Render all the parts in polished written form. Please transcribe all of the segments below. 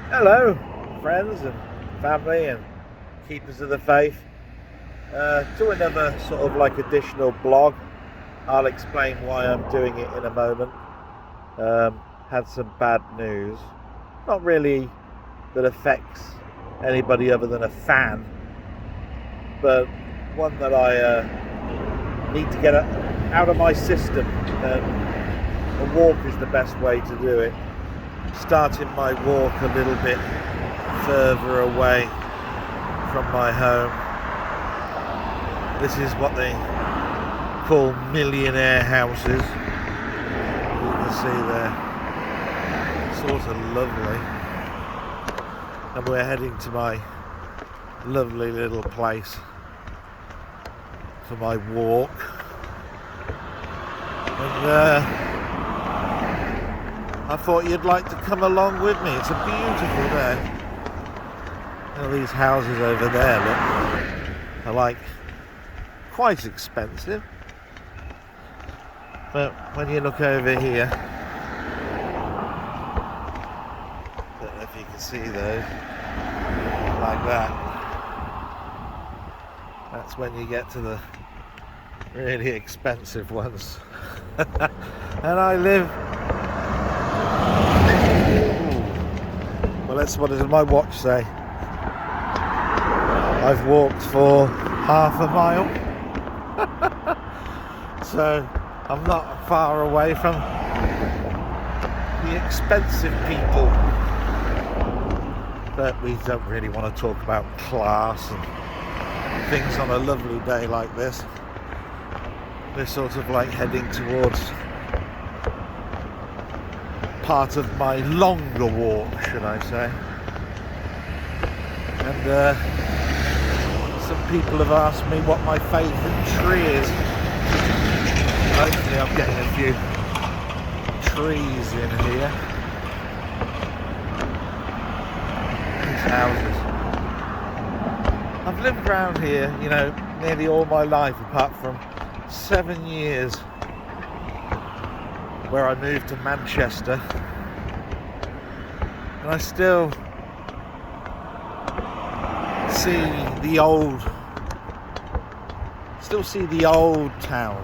Hello, friends and family and keepers of the faith. To another sort of like additional blog. I'll explain why I'm doing it in a moment. Had some bad news. Not really that affects anybody other than a fan, but one that I need to get out of my system. A walk is the best way to do it. Starting my walk a little bit further away from my home. This is what they call millionaire houses. You can see there, sort of lovely. And we're heading to my lovely little place for my walk. And I thought you'd like to come along with me. It's a beautiful day. All these houses over there, look, are like quite expensive. But when you look over here, I don't know if you can see those, like that. That's when you get to the really expensive ones. And I live... Well, that's what does my watch say. I've walked for half a mile. So I'm not far away from the expensive people. But we don't really want to talk about class and things on a lovely day like this. We're sort of like heading towards part of my longer walk, should I say. And some people have asked me what my favourite tree is. Hopefully I'm getting a few trees in here. These houses. I've lived around here, you know, nearly all my life, apart from 7 years where I moved to Manchester, and I still see the old town.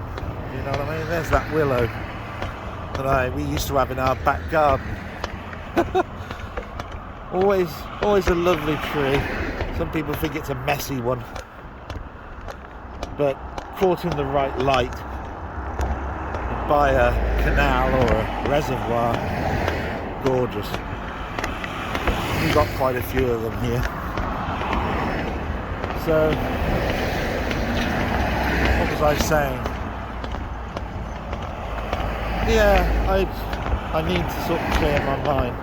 You know what I mean? There's that willow that we used to have in our back garden. always a lovely tree. Some people think it's a messy one, but caught in the right light by a canal or a reservoir, gorgeous. We've got quite a few of them here. So, what was I saying? Yeah, I need to sort of clear my mind.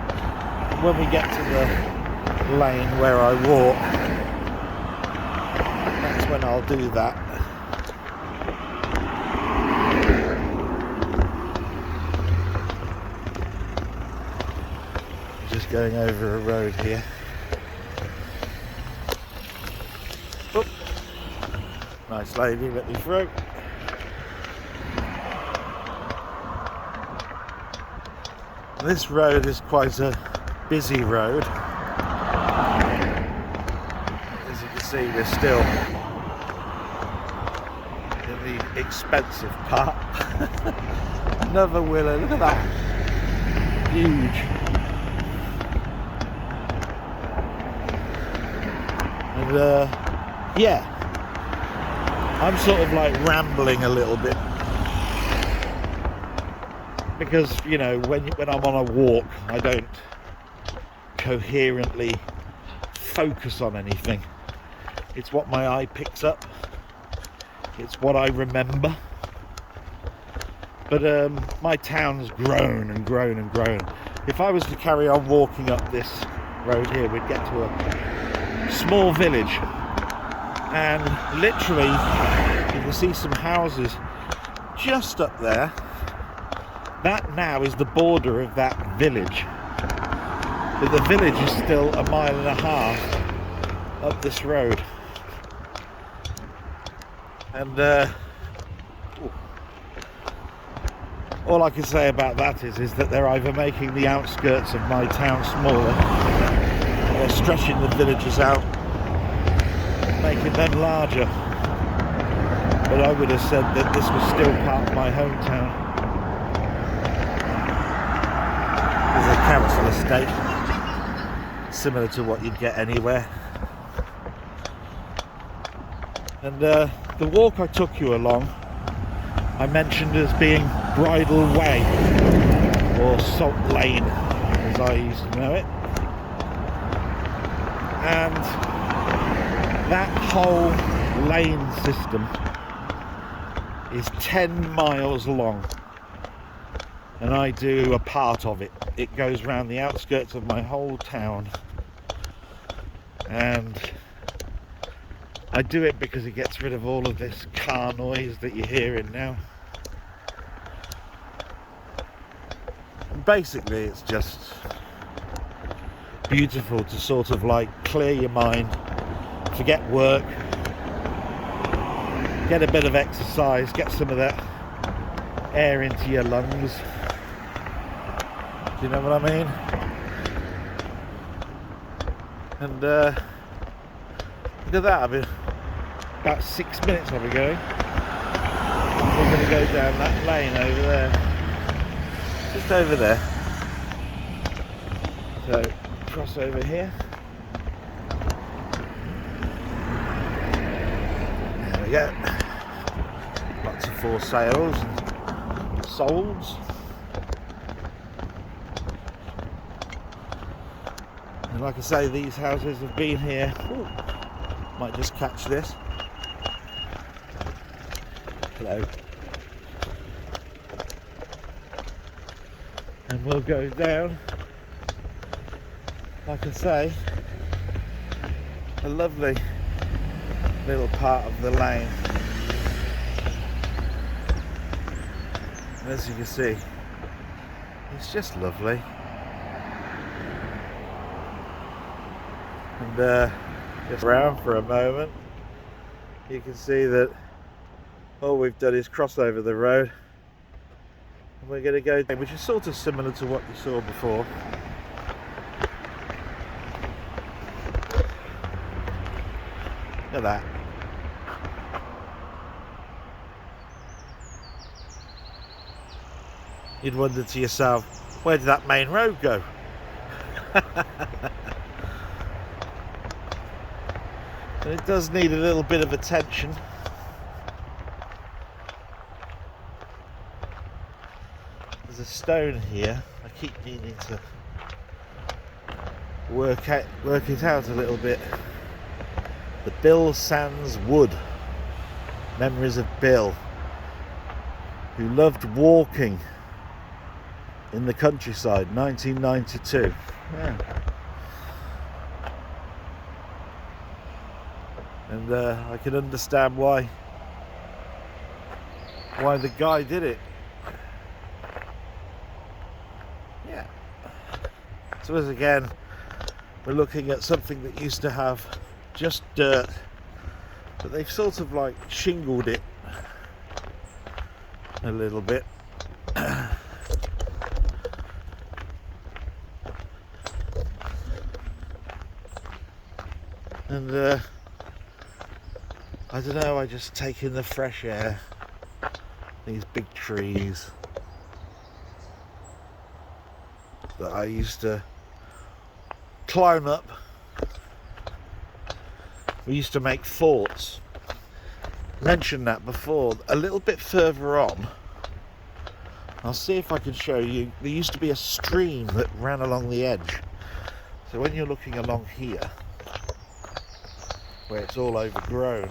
When we get to the lane where I walk, that's when I'll do that. Just going over a road here. Oop. Nice lady, let me through. This road is quite a busy road. As you can see, we're still in the expensive part. Another willow, look at that. Huge. And yeah, I'm sort of like rambling a little bit because, you know, when I'm on a walk, I don't coherently focus on anything. It's what my eye picks up. It's what I remember. But my town's grown and grown and grown. If I was to carry on walking up this road here, we'd get to a small village, and literally you can see some houses just up there. That now is the border of that village, but the village is still 1.5 miles up this road. And all I can say about that is that they're either making the outskirts of my town smaller, They're stretching the villages out, making them larger. But I would have said that this was still part of my hometown. There's a council estate, similar to what you'd get anywhere. And the walk I took you along, I mentioned as being Bridle Way, or Salt Lane, as I used to know it. And that whole lane system is 10 miles long, and I do a part of it. It goes around the outskirts of my whole town, and I do it because it gets rid of all of this car noise that you're hearing now. And basically it's just beautiful to sort of like clear your mind, forget work, get a bit of exercise, get some of that air into your lungs. Do you know what I mean? And look at that, I've been about 6 minutes I'll be going. We're going to go down that lane over there. Just over there. So, cross over here. There we go. Lots of for sales and solds. And like I say, these houses have been here. Ooh, might just catch this. Hello. And we'll go down, like I say, a lovely little part of the lane. And as you can see, it's just lovely. And just around for a moment, you can see that all we've done is cross over the road, and we're going to go down, which is sort of similar to what you saw before. Look at that. You'd wonder to yourself, where did that main road go? And it does need a little bit of attention. There's a stone here. I keep needing to work it out a little bit. The Bill Sands Wood. Memories of Bill, who loved walking in the countryside, 1992. Yeah. And I can understand why the guy did it. Yeah. So as again, we're looking at something that used to have just dirt, but they've sort of like shingled it a little bit. And I don't know, I just take in the fresh air, these big trees that I used to climb up. We used to make forts. Mentioned that before. A little bit further on, I'll see if I can show you, there used to be a stream that ran along the edge. So when you're looking along here, where it's all overgrown,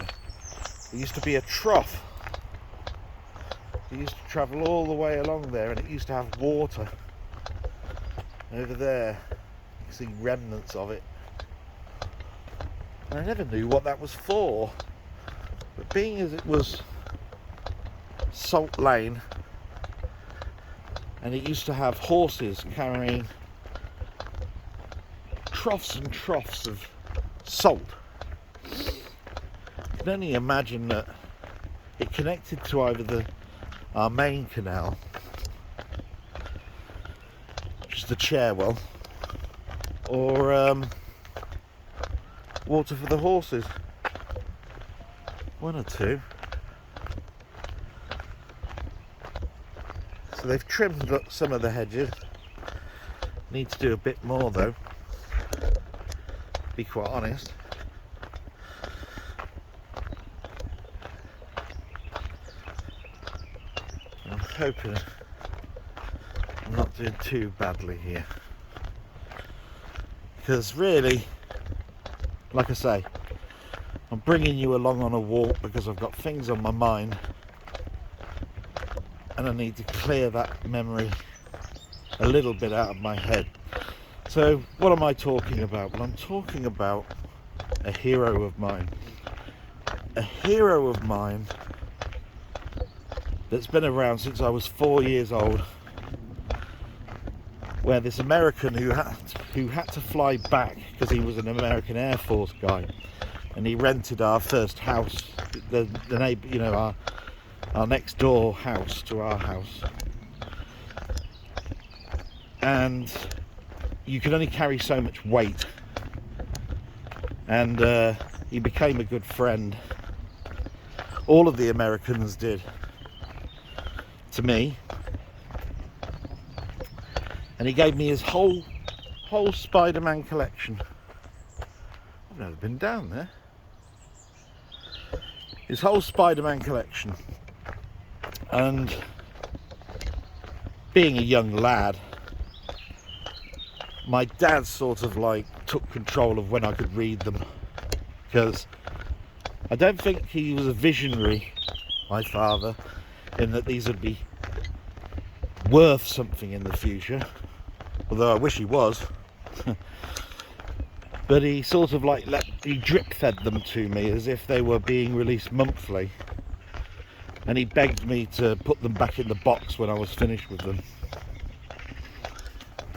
there used to be a trough. We used to travel all the way along there, and it used to have water over there. You can see remnants of it. And I never knew what that was for, but being as it was Salt Lane, and it used to have horses carrying troughs and troughs of salt, you can only imagine that it connected to either our main canal, which is the Cherwell, or water for the horses. One or two. So they've trimmed up some of the hedges. Need to do a bit more though, to be quite honest. I'm hoping I'm not doing too badly here, because really, like I say, I'm bringing you along on a walk because I've got things on my mind and I need to clear that memory a little bit out of my head. So what am I talking about? Well, I'm talking about a hero of mine. A hero of mine that's been around since I was 4 years old, where this American who had to fly back because he was an American Air Force guy, and he rented our first house, the neighbor, you know, our next door house to our house, and you could only carry so much weight, and he became a good friend. All of the Americans did to me, and he gave me his whole Spider-Man collection. I've never been down there. His whole Spider-Man collection. And being a young lad, my dad sort of like took control of when I could read them, because I don't think he was a visionary, my father, in that these would be worth something in the future, although I wish he was. But he sort of like he drip fed them to me as if they were being released monthly, and he begged me to put them back in the box when I was finished with them.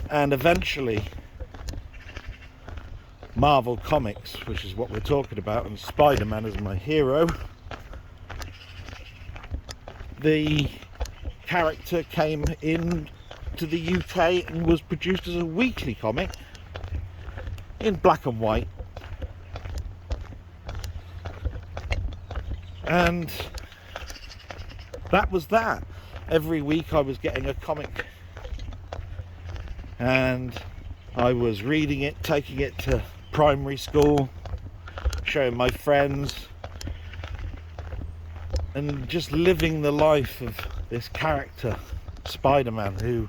And eventually Marvel Comics, which is what we're talking about, and Spider-Man as my hero, the character came in to the UK and was produced as a weekly comic in black and white, and that was that. Every week I was getting a comic, and I was reading it, taking it to primary school, showing my friends, and just living the life of this character, Spider-Man, who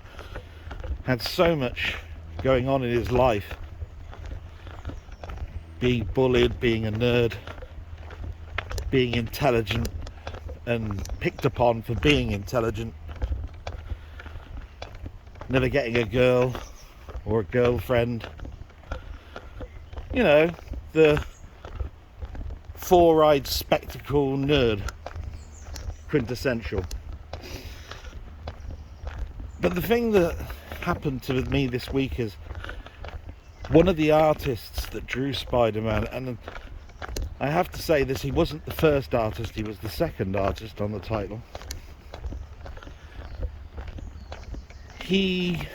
had so much going on in his life. Being bullied, being a nerd, being intelligent and picked upon for being intelligent, never getting a girl or a girlfriend. You know, the four-eyed spectacle nerd, quintessential. But the thing that happened to me this week is one of the artists that drew Spider-Man, and I have to say this, he wasn't the first artist, he was the second artist on the title. He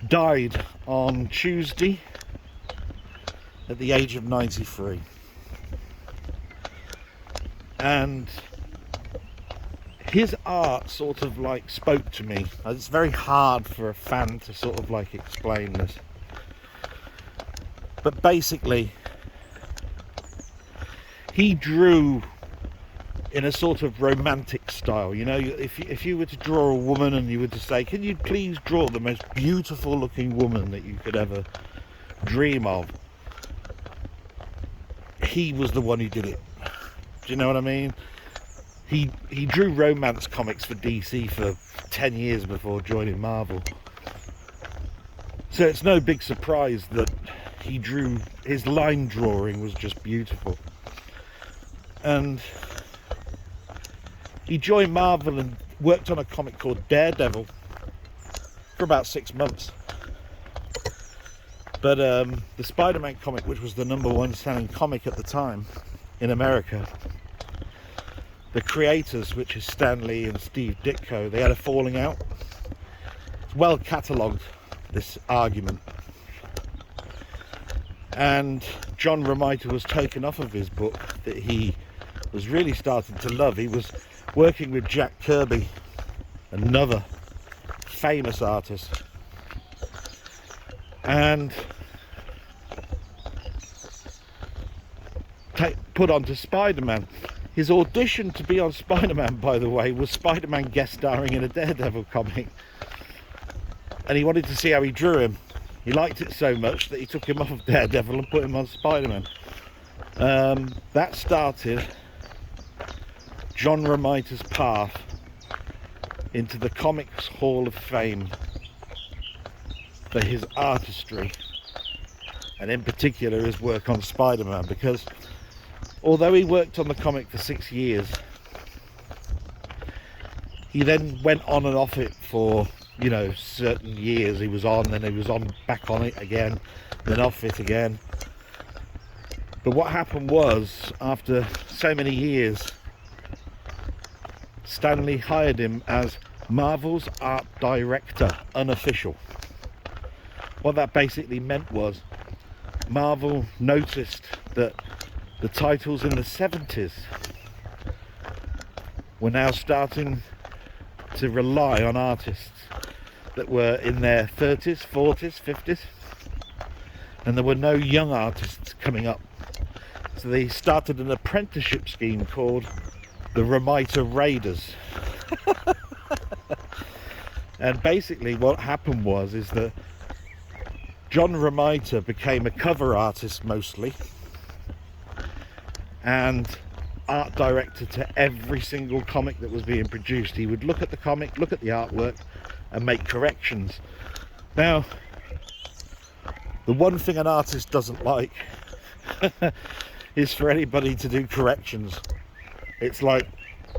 died on Tuesday at the age of 93. And his art sort of like spoke to me. It's very hard for a fan to sort of like explain this, but basically he drew in a sort of romantic style. You know, if you were to draw a woman and you were to say, can you please draw the most beautiful looking woman that you could ever dream of, he was the one who did it. Do you know what I mean? He drew romance comics for DC for 10 years before joining Marvel. So it's no big surprise that his line drawing was just beautiful. And he joined Marvel and worked on a comic called Daredevil for about 6 months. But the Spider-Man comic, which was the #1 selling comic at the time in America, the creators, which is Stan Lee and Steve Ditko, they had a falling out. It's well catalogued, this argument. and John Romita was taken off of his book that he was really starting to love. He was working with Jack Kirby, another famous artist, and put onto Spider-Man. His audition to be on Spider-Man, by the way, was Spider-Man guest starring in a Daredevil comic, and he wanted to see how he drew him. He liked it so much that he took him off of Daredevil and put him on Spider-Man. That started John Romita's path into the Comics Hall of Fame for his artistry, and in particular his work on Spider-Man, because although he worked on the comic for 6 years, he then went on and off it for, you know, certain years. He was on, then he was on, back on it again, then off it again. But what happened was, after so many years, Stan Lee hired him as Marvel's art director, unofficial. What that basically meant was Marvel noticed that the titles in the 70s were now starting to rely on artists that were in their 30s, 40s, 50s, and there were no young artists coming up. So they started an apprenticeship scheme called the Romita Raiders. And basically what happened is that John Romita became a cover artist mostly, and art director to every single comic that was being produced. He would look at the comic, look at the artwork, and make corrections. Now, the one thing an artist doesn't like is for anybody to do corrections. It's like,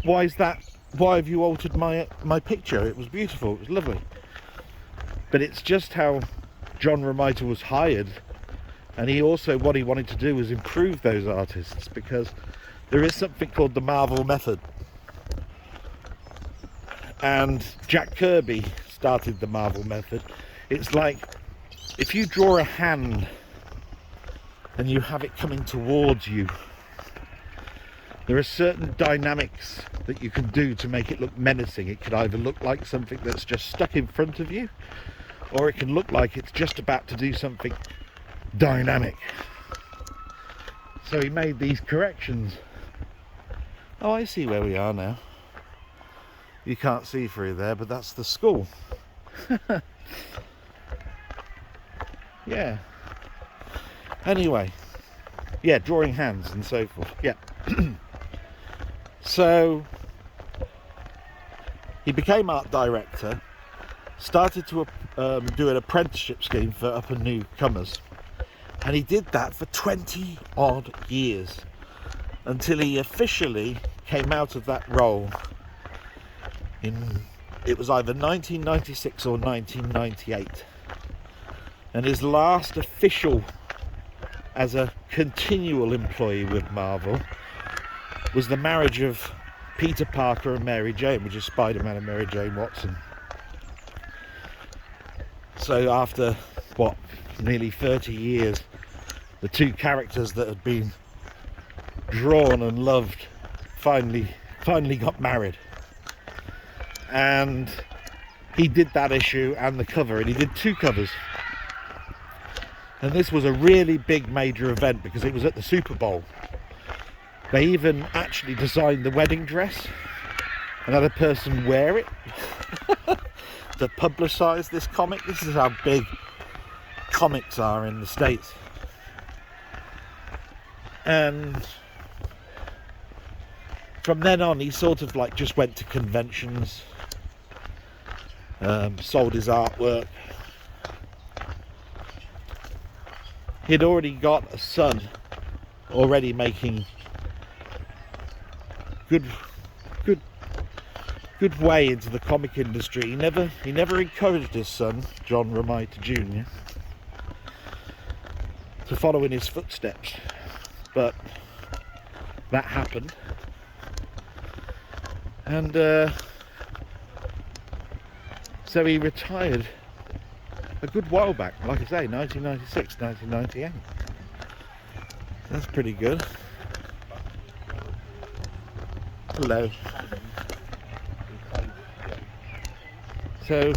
why is that? Why have you altered my picture? It was beautiful, it was lovely. But it's just how John Romita was hired, and he also, what he wanted to do was improve those artists, because there is something called the Marvel method, and Jack Kirby started the Marvel method. It's like, if you draw a hand and you have it coming towards you, there are certain dynamics that you can do to make it look menacing. It could either look like something that's just stuck in front of you, or it can look like it's just about to do something dynamic. So he made these corrections. Oh, I see where we are now. You can't see through there, but that's the school. Yeah. Anyway, yeah, drawing hands and so forth. Yeah. So he became art director, started to do an apprenticeship scheme for up and newcomers, and he did that for 20 odd years until he officially came out of that role in, it was either 1996 or 1998, and his last official as a continual employee with Marvel was the marriage of Peter Parker and Mary Jane, which is Spider-Man and Mary Jane Watson. So after, what, nearly 30 years, the two characters that had been drawn and loved finally got married. And he did that issue and the cover, and he did two covers. And this was a really big major event because it was at the Super Bowl. They even actually designed the wedding dress and had a person wear it to publicise this comic. This is how big comics are in the States. And from then on, he sort of like just went to conventions, sold his artwork. He'd already got a son, already making good way into the comic industry. He never encouraged his son, John Romita Jr., to follow in his footsteps, but that happened. And so he retired a good while back, like I say, 1996, 1998. That's pretty good. Hello. So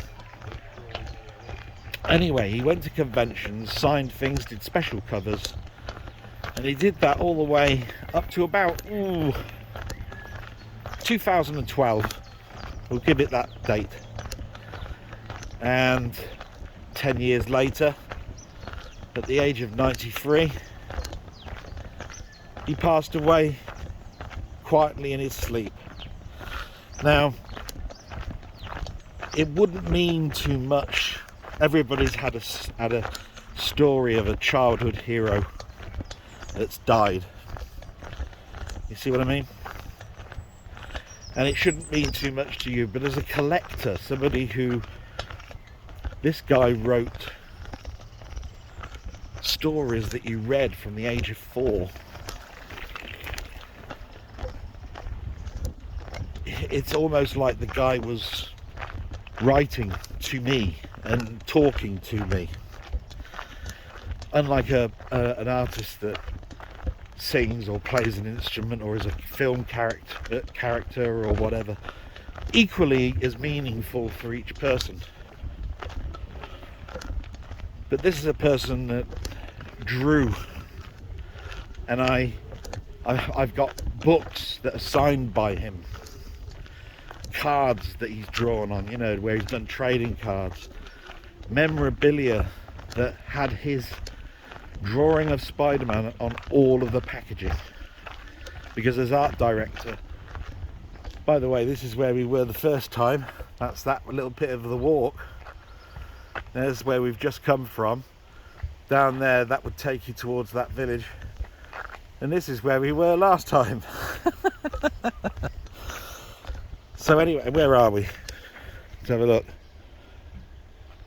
anyway, he went to conventions, signed things, did special covers, and he did that all the way up to about 2012. We'll give it that date. And 10 years later, at the age of 93, he passed away quietly in his sleep. Now, it wouldn't mean too much. Everybody's had a story of a childhood hero that's died. You see what I mean? And it shouldn't mean too much to you, but as a collector, somebody who, this guy wrote stories that you read from the age of 4. It's almost like the guy was writing to me and talking to me. Unlike an artist that sings or plays an instrument or is a film character or whatever, equally as meaningful for each person. But this is a person that drew, and I've got books that are signed by him, cards that he's drawn on, you know, where he's done trading cards, memorabilia that had his drawing of Spider-Man on all of the packaging. Because as art director, by the way, this is where we were the first time. That's that little bit of the walk. There's where we've just come from. Down there, that would take you towards that village. And this is where we were last time. So anyway, where are we? Let's have a look.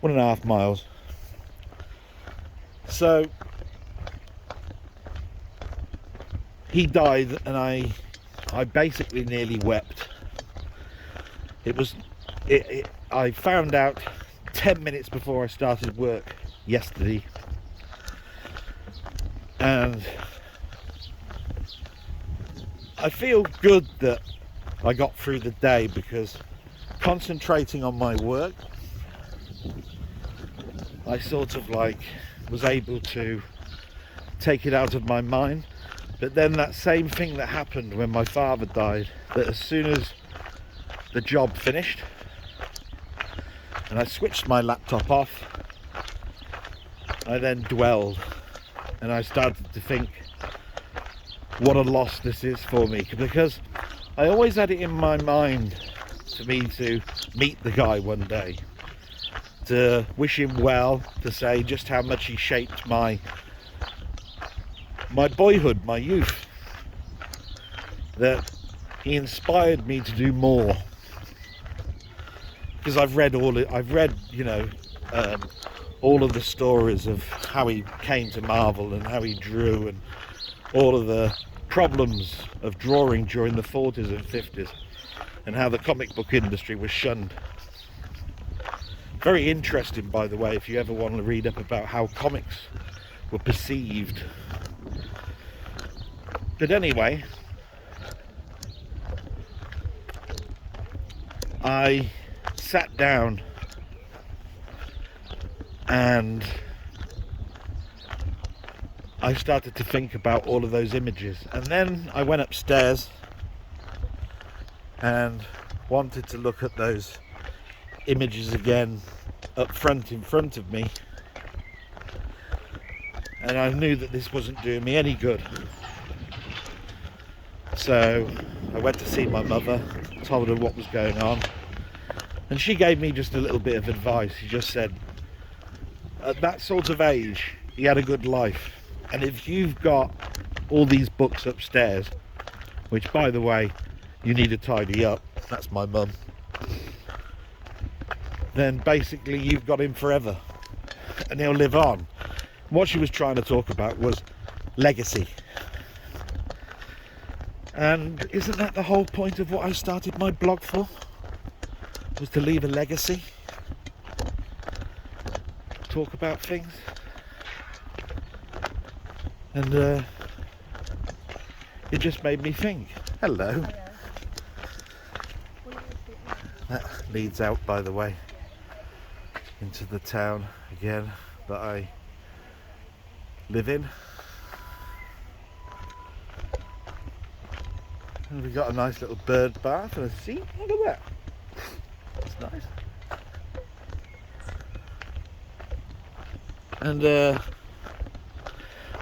1.5 miles. So he died, and I basically nearly wept. I found out 10 minutes before I started work yesterday, and I feel good that I got through the day, because concentrating on my work, I sort of was able to take it out of my mind. But then that same thing that happened when my father died, that as soon as the job finished and I switched my laptop off, I then dwelled and I started to think what a loss this is for me, because I always had it in my mind for me to meet the guy one day, to wish him well, to say just how much he shaped my boyhood, my youth, that he inspired me to do more. Because I've read you know, all of the stories of how he came to Marvel and how he drew, and all of the problems of drawing during the 40s and 50s, and how the comic book industry was shunned. Very interesting, by the way, if you ever want to read up about how comics were perceived. But anyway, I sat down and I started to think about all of those images, and then I went upstairs and wanted to look at those images again up front, in front of me, and I knew that this wasn't doing me any good. So I went to see my mother, told her what was going on, and she gave me just a little bit of advice. She just said, at that sort of age, he had a good life, and if you've got all these books upstairs, which by the way, you need to tidy up, that's my mum, then basically you've got him forever and he'll live on. What she was trying to talk about was legacy. And isn't that the whole point of what I started my blog for? Was to leave a legacy, talk about things. And it just made me think. Hello. That leads out, by the way, into the town again that I live in. And we've got a nice little bird bath and a seat. Look at that. That's nice. And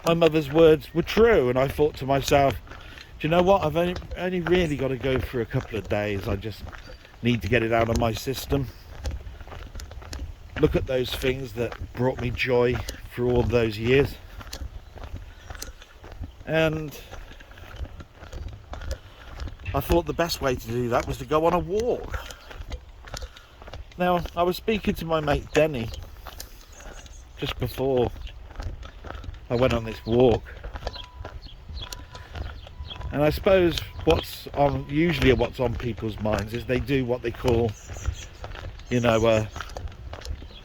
my mother's words were true, and I thought to myself, do you know what? I've only really got to go for a couple of days. I just need to get it out of my system. Look at those things that brought me joy through all those years. And I thought the best way to do that was to go on a walk. Now, I was speaking to my mate Denny just before I went on this walk, and I suppose usually what's on people's minds is they do what they call, you know,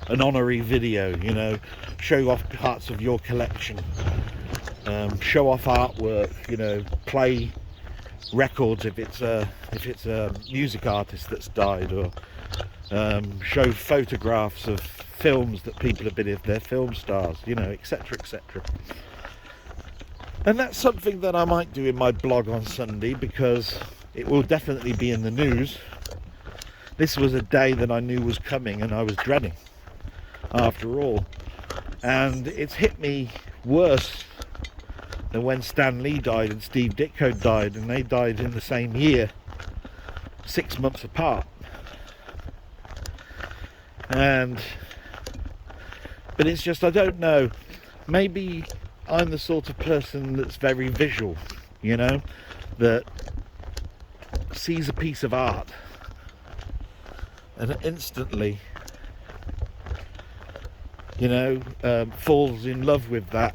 an honorary video, you know, show off parts of your collection, show off artwork, you know, play records if it's a music artist that's died, or show photographs of films that people have been in, their film stars, you know, etc, etc. And that's something that I might do in my blog on Sunday, because it will definitely be in the news. This was a day that I knew was coming and I was dreading, after all. And it's hit me worse than when Stan Lee died and Steve Ditko died, and they died in the same year, 6 months apart. But it's just, I don't know, maybe I'm the sort of person that's very visual, you know, that sees a piece of art and instantly, you know, falls in love with that.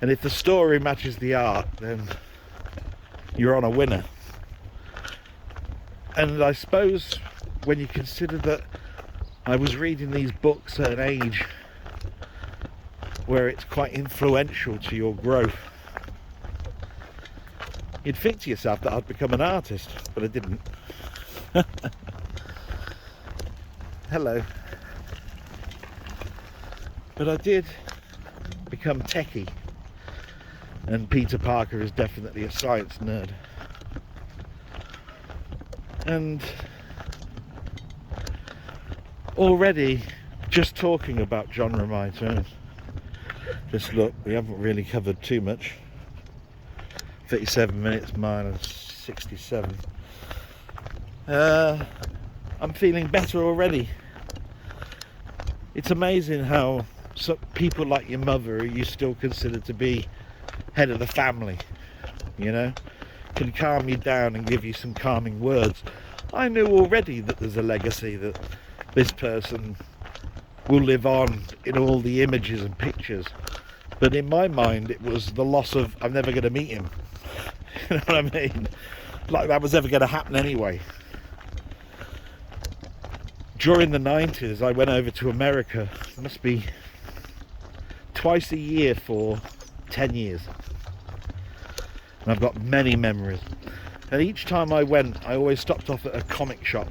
And if the story matches the art, then you're on a winner. And I suppose when you consider that I was reading these books at an age where it's quite influential to your growth, you'd think to yourself that I'd become an artist, but I didn't. Hello. But I did become techie, and Peter Parker is definitely a science nerd. And already, just talking about John Romita, just look, we haven't really covered too much. 37 minutes minus 67. I'm feeling better already. It's amazing how people like your mother, who you still consider to be head of the family, you know, can calm you down and give you some calming words. I knew already that there's a legacy, that this person will live on in all the images and pictures, but in my mind it was the loss of, I'm never going to meet him. You know what I mean? Like that was ever going to happen anyway. During the 90s I went over to America, it must be twice a year for 10 years, and I've got many memories. And each time I went, I always stopped off at a comic shop,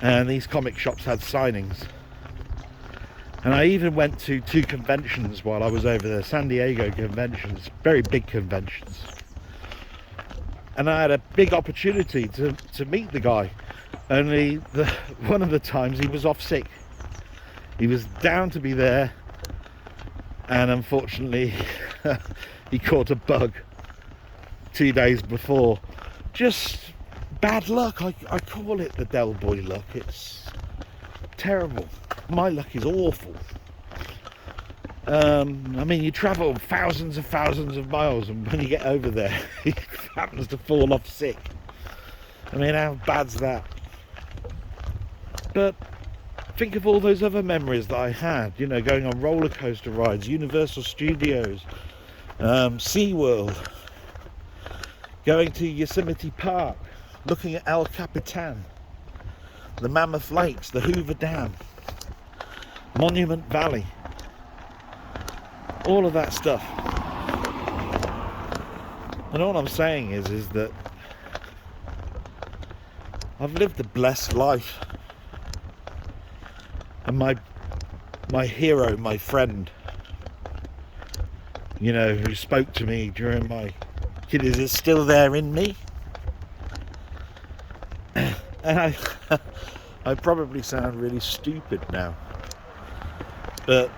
and these comic shops had signings. And I even went to 2 conventions while I was over there, San Diego conventions, very big conventions. And I had a big opportunity to meet the guy, only one of the times he was off sick. He was down to be there, and unfortunately he caught a bug 2 days before. Just bad luck. I call it the Del Boy luck. It's terrible. My luck is awful. I mean, you travel thousands of miles, and when you get over there he happens to fall off sick. I mean, how bad's that? But think of all those other memories that I had, you know, going on roller coaster rides, Universal Studios, SeaWorld, going to Yosemite Park, looking at El Capitan, the Mammoth Lakes, the Hoover Dam, Monument Valley, all of that stuff. And all I'm saying is that I've lived a blessed life. And my hero, my friend, you know, who spoke to me during my kiddies, is still there in me. And I probably sound really stupid now, but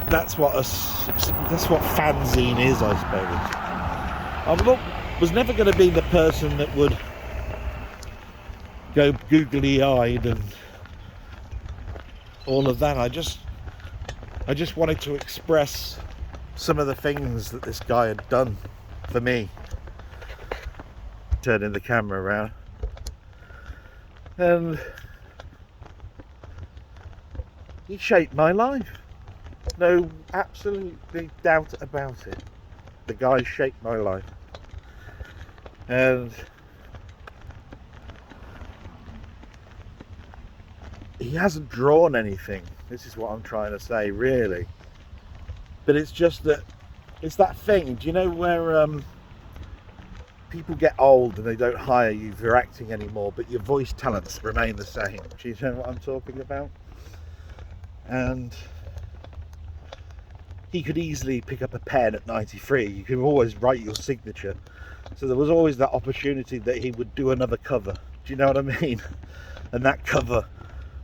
that's what fanzine is, I suppose. I was never going to be the person that would go googly-eyed and all of that. I just wanted to express some of the things that this guy had done for me. Turning the camera around, and he shaped my life. No, absolutely doubt about it. The guy shaped my life, and he hasn't drawn anything. This is what I'm trying to say, really. But it's just that it's that thing. Do you know where people get old and they don't hire you for acting anymore, but your voice talents remain the same? Do you know what I'm talking about? And he could easily pick up a pen at 93. You could always write your signature. So there was always that opportunity that he would do another cover. Do you know what I mean? And that cover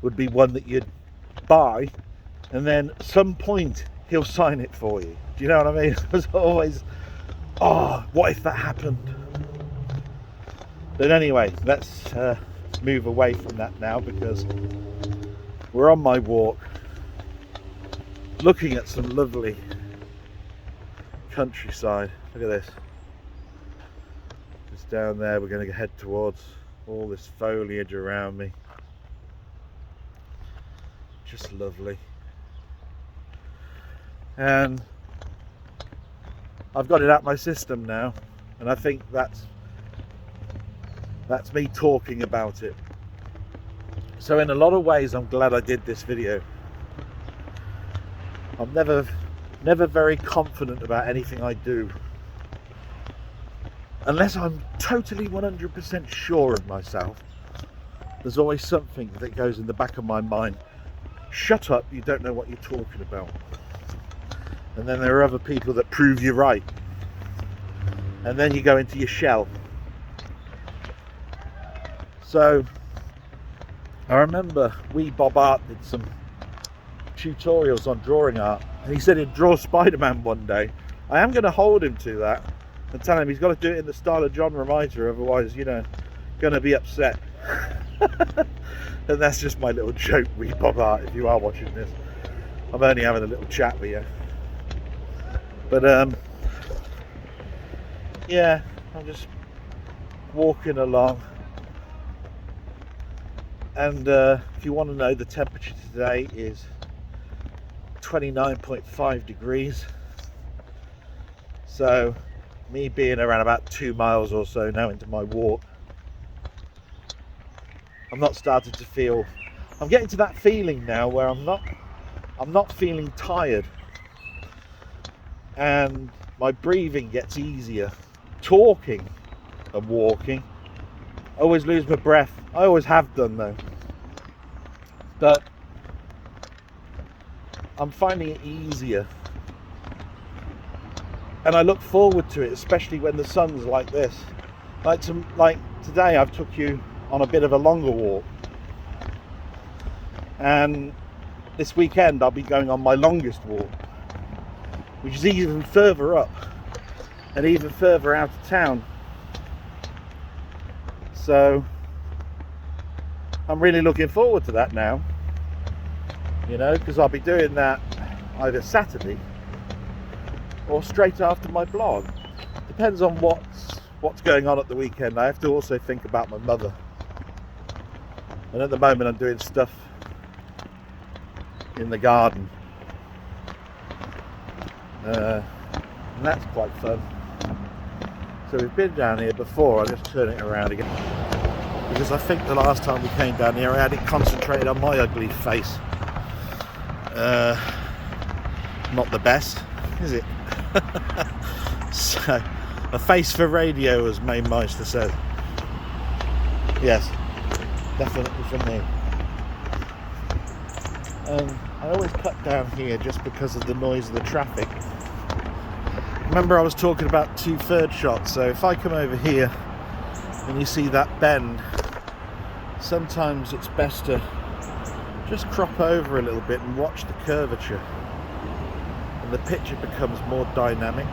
would be one that you'd buy, and then at some point he'll sign it for you. Do you know what I mean? It was always, oh, what if that happened? But anyway, let's move away from that now, because we're on my walk looking at some lovely countryside. Look at this. Just down there, we're going to head towards all this foliage around me. Just lovely. And I've got it out my system now, and I think that's me talking about it. So in a lot of ways I'm glad I did this video. I'm never very confident about anything I do, unless I'm totally 100% sure of myself. There's always something that goes in the back of my mind. Shut up, you don't know what you're talking about. And then there are other people that prove you right. And then you go into your shell. So I remember wee Bob Art did some tutorials on drawing art, and he said he'd draw Spider-Man one day. I am going to hold him to that and tell him he's got to do it in the style of John Romita, otherwise, you know, going to be upset. And that's just my little joke, wee Bob Art, if you are watching this. I'm only having a little chat with you. But yeah, I'm just walking along, and if you want to know, the temperature today is 29.5 degrees. So me being around about 2 miles or so now into my walk, I'm not starting to feel, I'm getting to that feeling now where I'm not feeling tired, and my breathing gets easier. Talking and walking, I always lose my breath. I always have done though, but I'm finding it easier, and I look forward to it, especially when the sun's like this. Like today I've took you on a bit of a longer walk, and this weekend I'll be going on my longest walk, which is even further up and even further out of town. So I'm really looking forward to that now, you know, because I'll be doing that either Saturday or straight after my blog. Depends on what's going on at the weekend. I have to also think about my mother, and at the moment I'm doing stuff in the garden, and that's quite fun. So we've been down here before. I'll just turn it around again, because I think the last time we came down here I had it concentrated on my ugly face. Not the best, is it? So, a face for radio, as May Meister said. Yes, definitely for me. I always cut down here just because of the noise of the traffic. Remember, I was talking about 2/3 shots, so if I come over here and you see that bend, sometimes it's best to just crop over a little bit and watch the curvature, and the picture becomes more dynamic.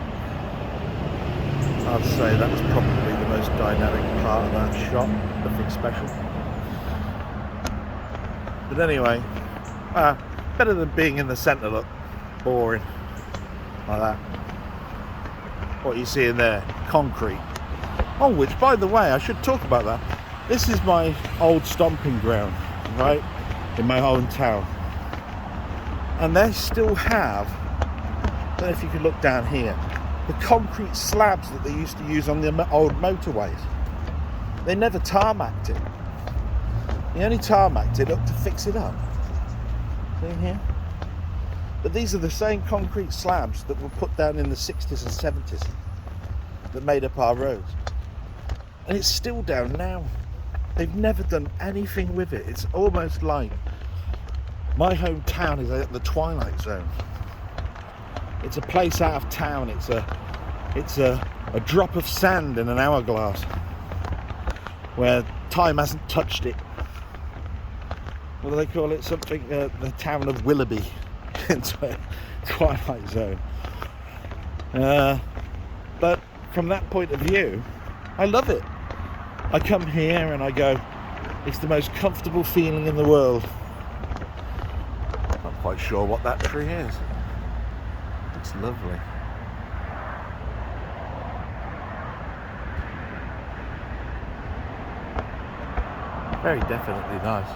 I'd say that's probably the most dynamic part of that shot, nothing special. But anyway, better than being in the centre, look, boring, like that. What you see in there, concrete. Oh, which, by the way, I should talk about that. This is my old stomping ground, right, in my hometown. And they still have, I don't know if you can look down here, the concrete slabs that they used to use on the old motorways. They never tarmacked it. They only tarmacked it up to fix it up. See here? But these are the same concrete slabs that were put down in the 60s and 70s that made up our roads. And it's still down now. They've never done anything with it. It's almost like my hometown is at the twilight zone. It's a place out of town. It's a drop of sand in an hourglass where time hasn't touched it. What do they call it? Something, the town of Willoughby into a twilight zone. But from that point of view, I love it. I come here and I go, it's the most comfortable feeling in the world. Not quite sure what that tree is. It's lovely. Very definitely nice.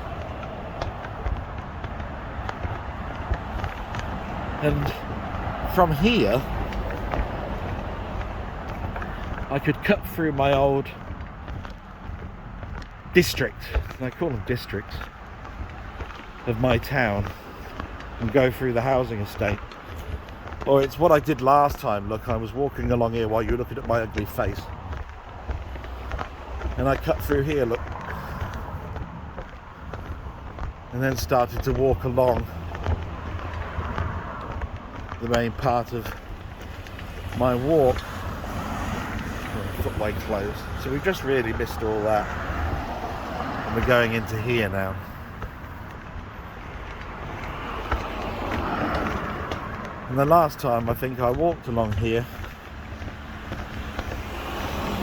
And from here, I could cut through my old district, I call them districts, of my town, and go through the housing estate. Or it's what I did last time. Look, I was walking along here while you were looking at my ugly face. And I cut through here, look. And then started to walk along the main part of my walk. Footway closed. So we've just really missed all that. And we're going into here now. And the last time I think I walked along here,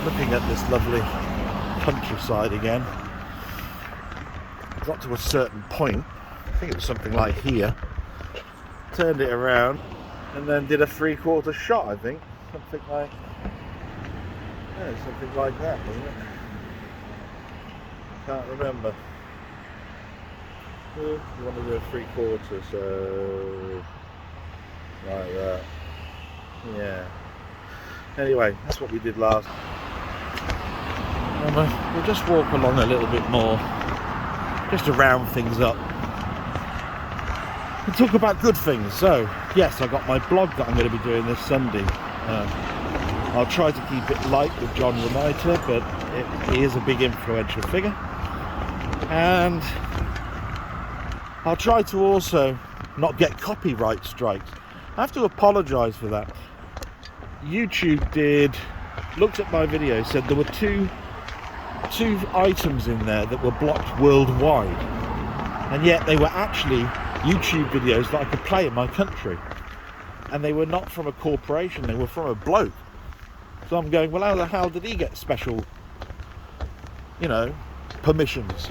looking at this lovely countryside again. Got to a certain point, I think it was something like here, turned it around and then did a 3/4 shot, I think. Something like that, wasn't it? Can't remember. You want to do a 3/4, so like that. Yeah. Anyway, that's what we did last. And we'll just walk along a little bit more, just to round things up and talk about good things. So, yes, I got my blog that I'm going to be doing this Sunday. I'll try to keep it light with John Romita, but he is a big influential figure. And I'll try to also not get copyright strikes. I have to apologise for that. YouTube looked at my video, said there were two items in there that were blocked worldwide, and yet they were actually YouTube videos that I could play in my country, and they were not from a corporation, they were from a bloke. So I'm going, well, how the hell did he get special, permissions?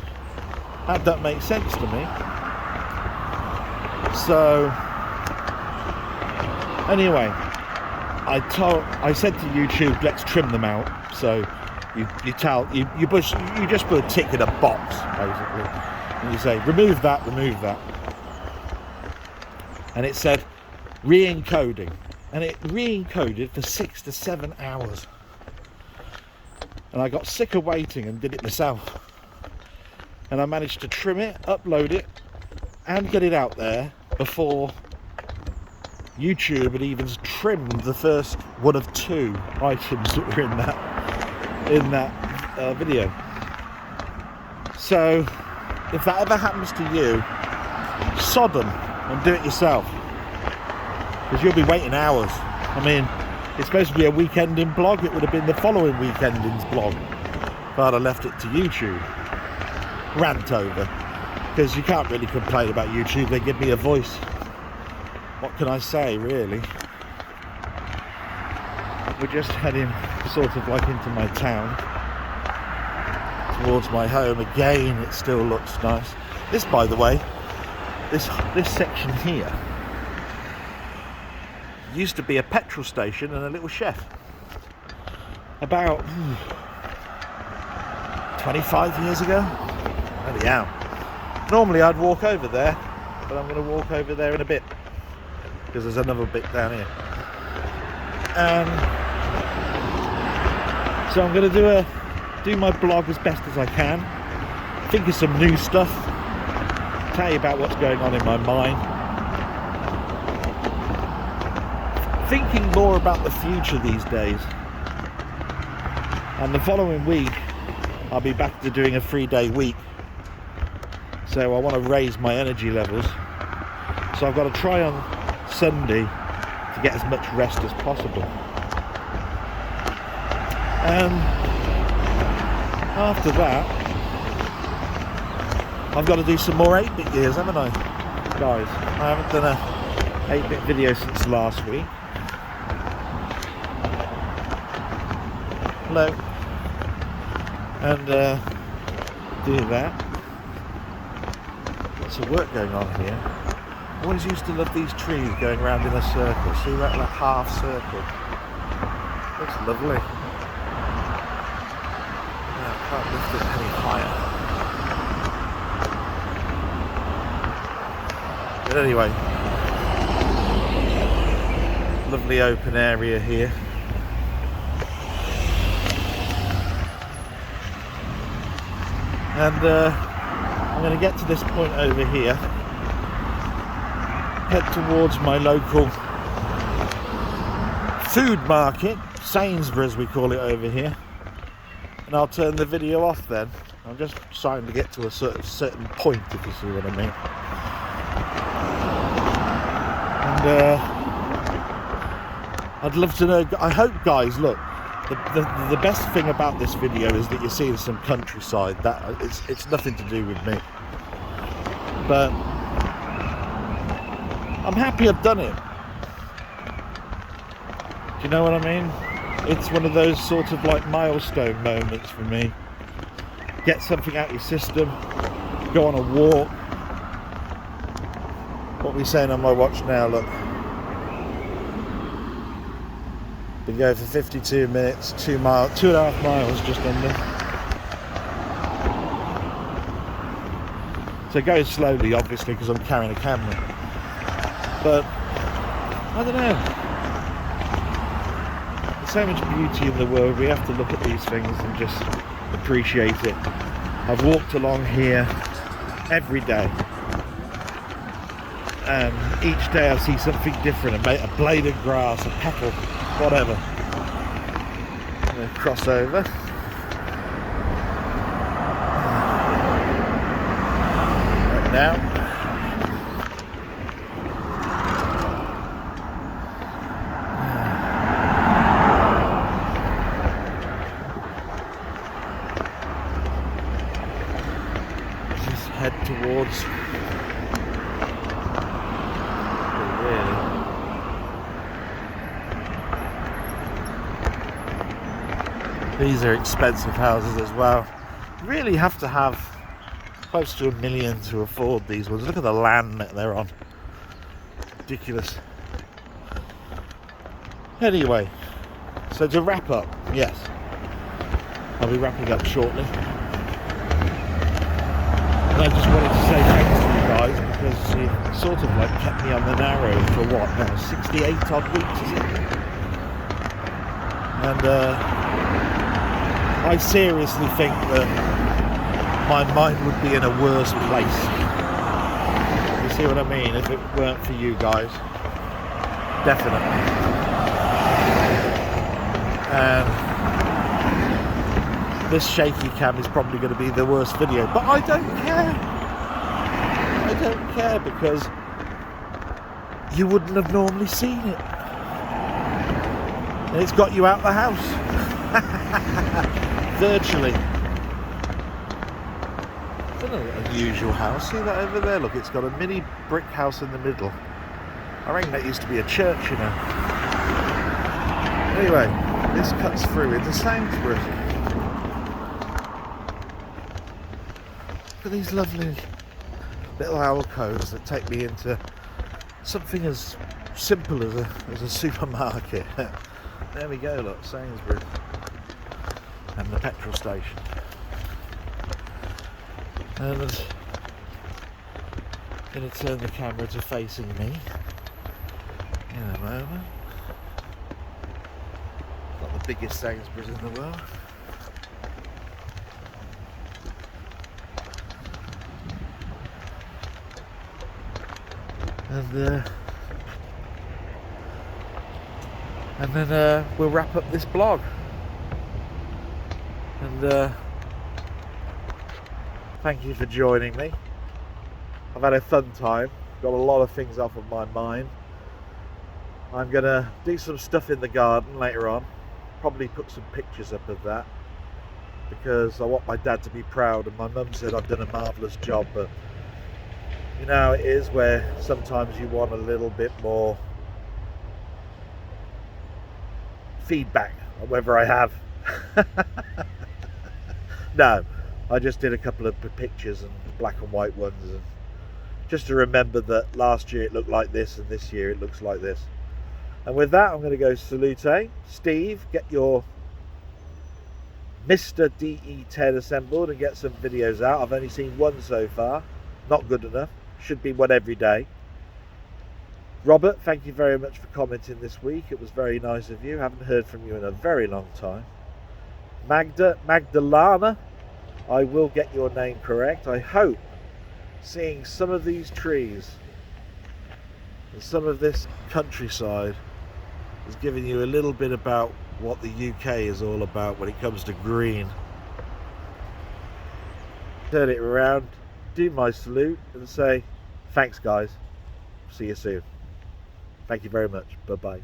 That don't make sense to me. So anyway, I said to YouTube, let's trim them out. So you just put a tick in a box, basically, and you say remove that, and it said re-encoding, and it re-encoded for 6 to 7 hours, and I got sick of waiting and did it myself, and I managed to trim it, upload it, and get it out there before YouTube had even trimmed the first one of 2 items that were in that video. So if that ever happens to you, sod them and do it yourself, because you'll be waiting hours. I mean, it's supposed to be a weekending blog. It would have been the following weekending's blog if I'd have left it to YouTube. Rant over, because you can't really complain about YouTube. They give me a voice. What can I say, really? We're just heading sort of like into my town, towards my home. Again, it still looks nice. This, by the way, this section here used to be a petrol station and a little chef. About 25 years ago. Bloody hell. Normally I'd walk over there, but I'm going to walk over there in a bit, because there's another bit down here. So I'm going to do my blog as best as I can, think of some new stuff, tell you about what's going on in my mind, thinking more about the future these days. And the following week I'll be back to doing a 3-day week, so I want to raise my energy levels. So I've got to try on Sunday to get as much rest as possible. After that, I've got to do some more 8-bit years, haven't I, guys? I haven't done a 8-bit video since last week. Hello. And do that. Lots of work going on here. I always used to love these trees going around in a circle. See that, like half circle? Looks lovely. Yeah, I can't lift it any higher. But anyway, lovely open area here. And I'm going to get to this point over here, head towards my local food market, Sainsbury's we call it over here, and I'll turn the video off then. I'm just trying to get to a certain point, if you see what I mean. And I'd love to know, I hope, guys, look, the best thing about this video is that you're seeing some countryside. That it's nothing to do with me, but I'm happy I've done it. Do you know what I mean? It's one of those sort of like milestone moments for me. Get something out of your system, go on a walk. What are we saying on my watch now? Look, been going for 52 minutes, 2.5 miles just under. So go slowly, obviously, because I'm carrying a camera. But I don't know. There's so much beauty in the world. We have to look at these things and just appreciate it. I've walked along here every day. Each day I see something different, a blade of grass, a petal, whatever. I'm going to cross over. Right now. Just head towards. These are expensive houses as well. You really have to have close to $1 million to afford these ones. Look at the land that they're on. Ridiculous. Anyway, so to wrap up, yes, I'll be wrapping up shortly. And I just wanted to say thanks to you guys, because you sort of like kept me on the narrow for what now, 68 odd weeks, is it? And I seriously think that my mind would be in a worse place. You see what I mean? If it weren't for you guys. definitely. And this shaky cam is probably going to be the worst video, but I don't care. I don't care, because you wouldn't have normally seen it. And it's got you out the house. Virtually. It's an unusual house. See that over there? Look, it's got a mini brick house in the middle. I reckon that used to be a church, you know. Anyway, this cuts through into Sainsbury's. Look at these lovely little alcoves that take me into something as simple as a supermarket. There we go, look, Sainsbury's and the petrol station. And I'm going to turn the camera to facing me in a moment. Not the biggest Sainsbury's in the world. And then we'll wrap up this blog. And thank you for joining me. I've had a fun time. Got a lot of things off of my mind. I'm gonna do some stuff in the garden later on. Probably put some pictures up of that, because I want my dad to be proud, and my mum said I've done a marvellous job, but you know how it is, where sometimes you want a little bit more feedback on whether I have. No, I just did a couple of pictures and black and white ones, and just to remember that last year it looked like this and this year it looks like this. And with that, I'm going to go salute. Steve, get your Mr. DE10 assembled and get some videos out. I've only seen one so far. Not good enough. Should be one every day. Robert, thank you very much for commenting this week. It was very nice of you. Haven't heard from you in a very long time. Magdalena, I will get your name correct. I hope seeing some of these trees and some of this countryside is giving you a little bit about what the UK is all about when it comes to green. Turn it around, do my salute and say thanks guys, see you soon. Thank you very much, bye bye.